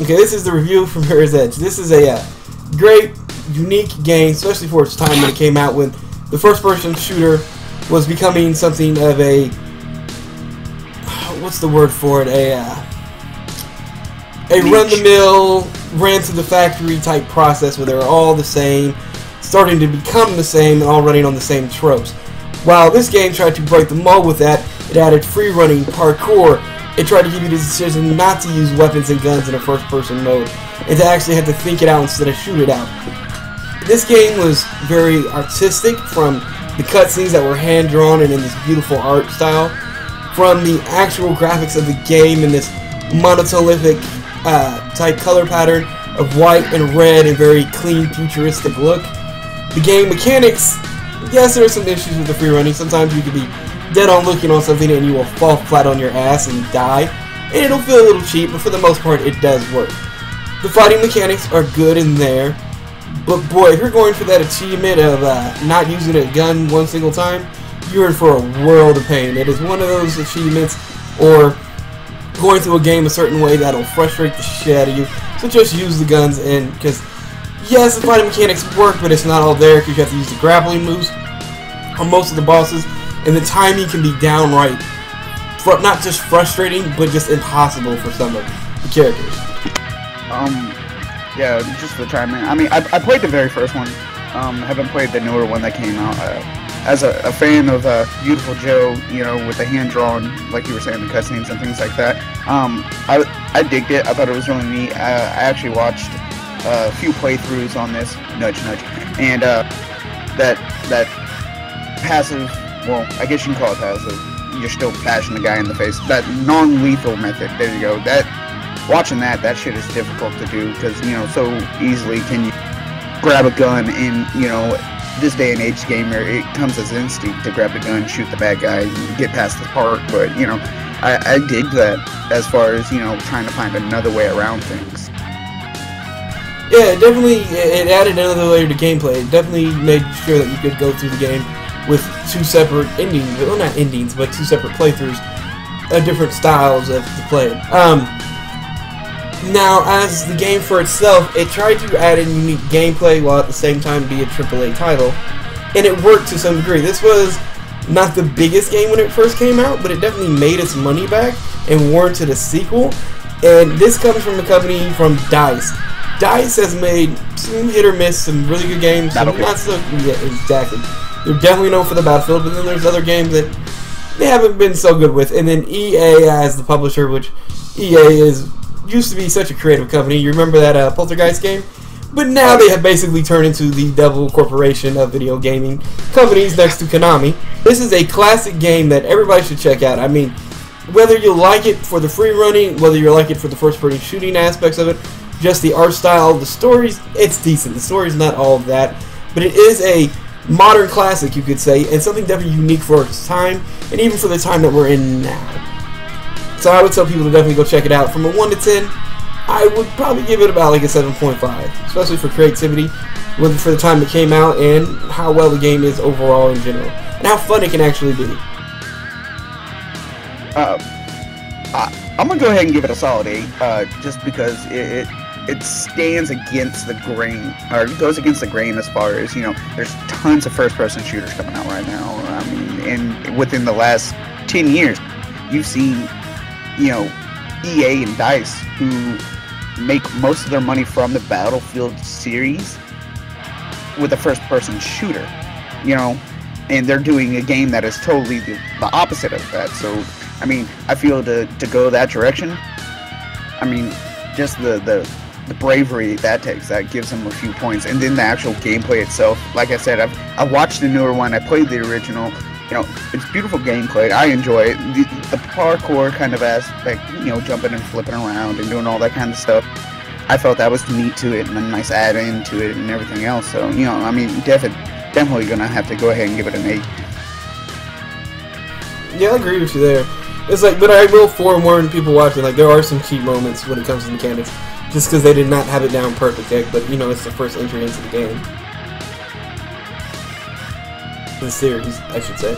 Okay, this is the review from Mirror's Edge. This is a great, unique game, especially for its time when it came out, when the first-person shooter was becoming something of a, what's the word for it, a run-the-mill, ran-to-the-factory type process where they were all the same, starting to become the same, and all running on the same tropes. While this game tried to break the mold with that, it added free-running, parkour. It tried to give you the decision not to use weapons and guns in a first-person mode, and to actually have to think it out instead of shoot it out. This game was very artistic, from the cutscenes that were hand-drawn and in this beautiful art style, from the actual graphics of the game in this monolithic type color pattern of white and red and very clean, futuristic look. The game mechanics, yes, there are some issues with the free running. Sometimes you could be dead on looking on something and you will fall flat on your ass and die, and it'll feel a little cheap, but for the most part it does work. The fighting mechanics are good in there, but boy, if you're going for that achievement of not using a gun one single time, you're in for a world of pain. It is one of those achievements, or going through a game a certain way that'll frustrate the shit out of you. So just use the guns, and because yes, the fighting mechanics work, but it's not all there because you have to use the grappling moves on most of the bosses, and the timing can be downright not just frustrating, but just impossible for some of the characters. Yeah, just the chime in. I mean, I played the very first one. Haven't played the newer one that came out. As a fan of Beautiful Joe, you know, with the hand-drawn, like you were saying, the cutscenes and things like that, I digged it. I thought it was really neat. I actually watched a few playthroughs on this, nudge, and that passive, well, I guess you can call it passive. You're still bashing the guy in the face. That non-lethal method. There you go. Watching that shit is difficult to do because, you know, so easily can you grab a gun and, you know, this day and age gamer, it comes as instinct to grab the gun, shoot the bad guy, and get past the part. But, you know, I dig that as far as, you know, trying to find another way around things. Yeah, definitely, it added another layer to gameplay. It definitely made sure that you could go through the game with two separate endings, well, not endings, but two separate playthroughs, different styles of the play. Now, as the game for itself, it tried to add in unique gameplay while at the same time be a AAA title, and it worked to some degree. This was not the biggest game when it first came out, but it definitely made its money back and warranted a sequel, and this comes from a company from DICE. DICE has made some hit or miss, some really good games, some not so, yeah, exactly. They're definitely known for the Battlefield, but then there's other games that they haven't been so good with, and then EA as the publisher, which EA used to be such a creative company. You remember that Poltergeist game? But now they have basically turned into the devil corporation of video gaming companies next to Konami. This is a classic game that everybody should check out. I mean, whether you like it for the free running, whether you like it for the first-person shooting aspects of it, just the art style, the stories, it's decent. The story's not all of that, but it is a modern classic, you could say, and something definitely unique for its time, and even for the time that we're in now. So I would tell people to definitely go check it out. From a 1 to 10, I would probably give it about like a 7.5, especially for creativity, for the time it came out, and how well the game is overall in general, and how fun it can actually be. I'm gonna go ahead and give it a solid 8, just because it stands against the grain, or it goes against the grain as far as, you know, there's tons of first-person shooters coming out right now. I mean, and within the last 10 years, you've seen, you know, EA and DICE, who make most of their money from the Battlefield series, with a first-person shooter, you know, and they're doing a game that is totally the opposite of that. So, I mean, I feel to go that direction, I mean, just the bravery that takes, that gives them a few points. And then the actual gameplay itself, like I said, I watched the newer one, I played the original. You know, it's beautiful gameplay. I enjoy it. The parkour kind of aspect, you know, jumping and flipping around and doing all that kind of stuff, I felt that was neat to it and a nice add-in to it and everything else. So, you know, I mean, definitely gonna have to go ahead and give it an 8. Yeah, I agree with you there. It's like, but I will forewarn people watching, like, there are some cheap moments when it comes to mechanics, just because they did not have it down perfect yet, but, you know, it's the first entry into the game. The series, I should say.